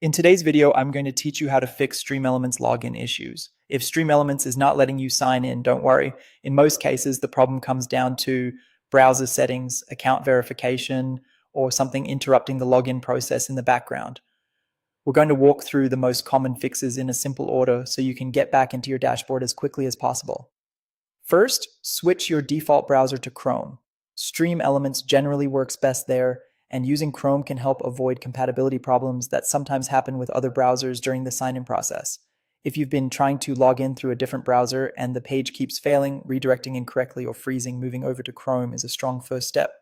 In today's video, I'm going to teach you how to fix StreamElements login issues. If StreamElements is not letting you sign in, don't worry. In most cases, the problem comes down to browser settings, account verification, or something interrupting the login process in the background. We're going to walk through the most common fixes in a simple order so you can get back into your dashboard as quickly as possible. First, switch your default browser to Chrome. StreamElements generally works best there, and using Chrome can help avoid compatibility problems that sometimes happen with other browsers during the sign-in process. If you've been trying to log in through a different browser and the page keeps failing, redirecting incorrectly, or freezing, moving over to Chrome is a strong first step.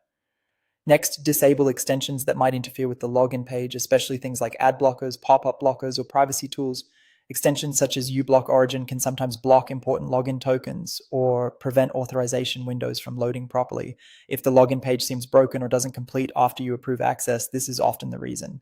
Next, disable extensions that might interfere with the login page, especially things like ad blockers, pop-up blockers, or privacy tools. Extensions such as uBlock Origin can sometimes block important login tokens or prevent authorization windows from loading properly. If the login page seems broken or doesn't complete after you approve access, this is often the reason.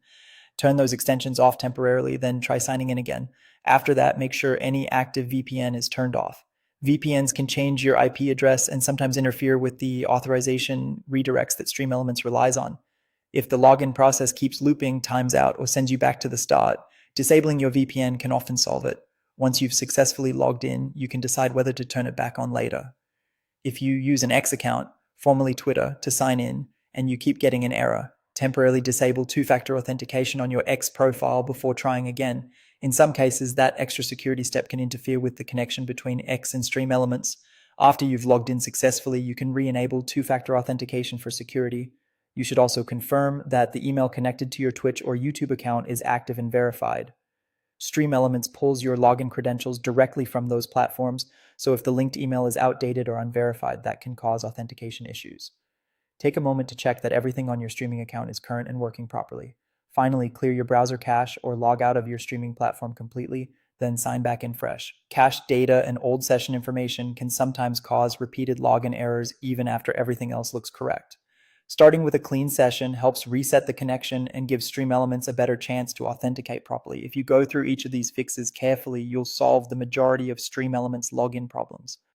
Turn those extensions off temporarily, then try signing in again. After that, make sure any active VPN is turned off. VPNs can change your IP address and sometimes interfere with the authorization redirects that StreamElements relies on. If the login process keeps looping, times out, or sends you back to the start, disabling your VPN can often solve it. Once you've successfully logged in, you can decide whether to turn it back on later. If you use an X account, formerly Twitter, to sign in, and you keep getting an error, temporarily disable two-factor authentication on your X profile before trying again. In some cases, that extra security step can interfere with the connection between X and StreamElements. After you've logged in successfully, you can re-enable two-factor authentication for security. You should also confirm that the email connected to your Twitch or YouTube account is active and verified. StreamElements pulls your login credentials directly from those platforms, so if the linked email is outdated or unverified, that can cause authentication issues. Take a moment to check that everything on your streaming account is current and working properly. Finally, clear your browser cache or log out of your streaming platform completely, then sign back in fresh. Cached data and old session information can sometimes cause repeated login errors even after everything else looks correct. Starting with a clean session helps reset the connection and gives StreamElements a better chance to authenticate properly. If you go through each of these fixes carefully, you'll solve the majority of StreamElements login problems.